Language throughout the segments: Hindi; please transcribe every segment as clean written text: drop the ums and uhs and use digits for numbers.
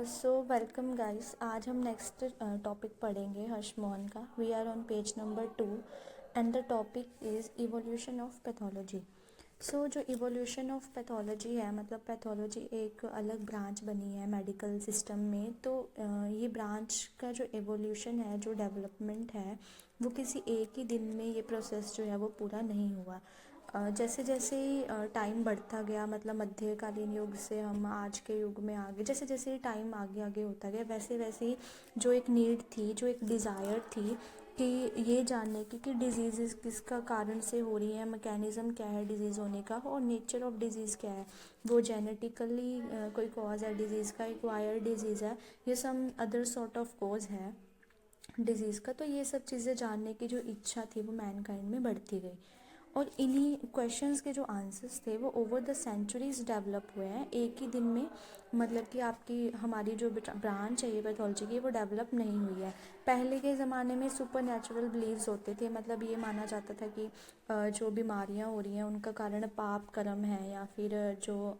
So welcome guys. आज हम नेक्स्ट टॉपिक पढ़ेंगे हर्षमोहन का। We are on page number 2 and the topic is evolution of pathology. So जो इवोल्यूशन ऑफ पैथोलॉजी है, मतलब पैथोलॉजी एक अलग ब्रांच बनी है मेडिकल सिस्टम में। तो ये ब्रांच का जो इवोल्यूशन है, जो डेवलपमेंट है, वो किसी एक ही दिन में ये प्रोसेस जो है वो पूरा नहीं हुआ। जैसे जैसे टाइम बढ़ता गया, मतलब मध्यकालीन युग से हम आज के युग में आगे, जैसे जैसे टाइम आगे आगे होता गया, वैसे वैसे ही जो एक नीड थी, जो एक डिज़ायर थी कि ये जानने की कि डिजीज़ किसका कारण से हो रही है, मैकेनिज़्म क्या है डिजीज़ होने का, और नेचर ऑफ डिजीज़ क्या है। वो जेनेटिकली कोई कॉज है डिजीज़ का, एक्वायर्ड डिजीज़ है, ये some other sort of cause है डिजीज़ का। तो ये सब चीज़ें जानने की जो इच्छा थी वो मैनकाइंड में बढ़ती गई, और इन्हीं क्वेश्चंस के जो आंसर्स थे वो ओवर द सेंचुरीज डेवलप हुए हैं एक ही दिन में। मतलब कि आपकी हमारी जो ब्रांच है ये पैथोलॉजी की, वो डेवलप नहीं हुई है। पहले के ज़माने में सुपर नेचुरल बिलीव्स होते थे, मतलब ये माना जाता था कि जो बीमारियां हो रही हैं उनका कारण पाप कर्म है, या फिर जो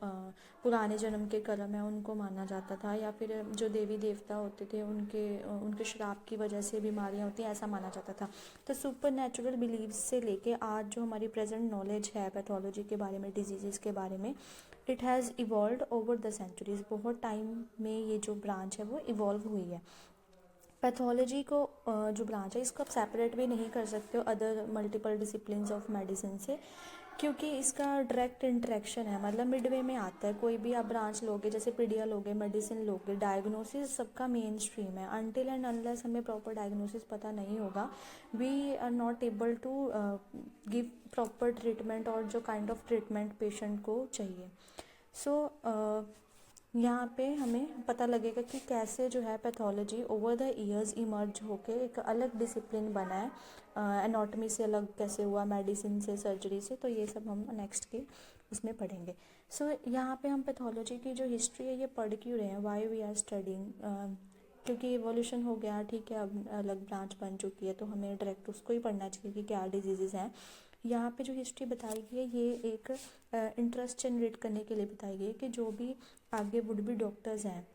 पुराने जन्म के कर्म है उनको माना जाता था, या फिर जो देवी देवता होते थे उनके उनके श्राप की वजह से बीमारियां होती हैं, ऐसा माना जाता था। तो सुपर नेचुरल बिलीव्स से लेके आज जो हमारी प्रेजेंट नॉलेज है पैथोलॉजी के बारे में, डिजीज़ के बारे में, it has evolve over the centuries. बहुत टाइम में ये जो ब्रांच है वो इवॉल्व हुई है। पैथोलॉजी को जो ब्रांच है इसको आप सेपरेट भी नहीं कर सकते हो other multiple disciplines of medicine से, क्योंकि इसका डायरेक्ट इंटरेक्शन है, मतलब मिडवे में आता है। कोई भी आप ब्रांच लोगे, जैसे पीडिया लोगे, मेडिसिन लोगे, डायग्नोसिस सबका मेन स्ट्रीम है। अनटिल एंड अनलेस हमें प्रॉपर डायग्नोसिस पता नहीं होगा, we are not able to give proper treatment, और जो काइंड ऑफ ट्रीटमेंट पेशेंट को चाहिए। सो यहाँ पे हमें पता लगेगा कि कैसे जो है pathology over the years emerge होके एक अलग डिसिप्लिन बना है। एनाटॉमी से अलग कैसे हुआ, मेडिसिन से, सर्जरी से, तो ये सब हम नेक्स्ट के उसमें पढ़ेंगे। सो यहाँ पे हम पैथोलॉजी की जो हिस्ट्री है ये पढ़ क्यों रहे हैं, वाई वी आर स्टडिंग, क्योंकि एवोल्यूशन हो गया, ठीक है, अब अलग ब्रांच बन चुकी है, तो हमें डायरेक्ट उसको ही पढ़ना चाहिए कि क्या डिजीज़ हैं। यहाँ पे जो हिस्ट्री बताई गई है ये एक इंटरेस्ट जनरेट करने के लिए बताई गई है कि जो भी आगे वुड बी डॉक्टर्स हैं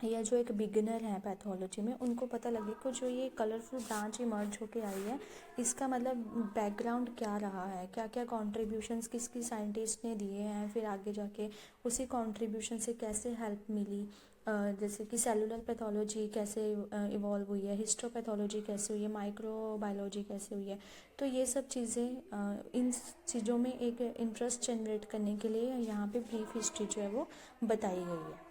या जो एक बिगिनर हैं पैथोलॉजी में, उनको पता लगे कि जो ये कलरफुल ब्रांच इमर्ज होके आई है इसका मतलब बैकग्राउंड क्या रहा है, क्या क्या कॉन्ट्रीब्यूशंस किस किस साइंटिस्ट ने दिए हैं, फिर आगे जाके उसी कॉन्ट्रीब्यूशन से कैसे हेल्प मिली। जैसे कि सेलुलर पैथोलॉजी कैसे इवॉल्व हुई है, हिस्टोपैथोलॉजी कैसे हुई है, माइक्रोबायोलॉजी कैसे हुई है। तो ये सब चीज़ें इन चीज़ों में एक इंटरेस्ट जनरेट करने के लिए यहाँ पे ब्रीफ हिस्ट्री जो है वो बताई गई है।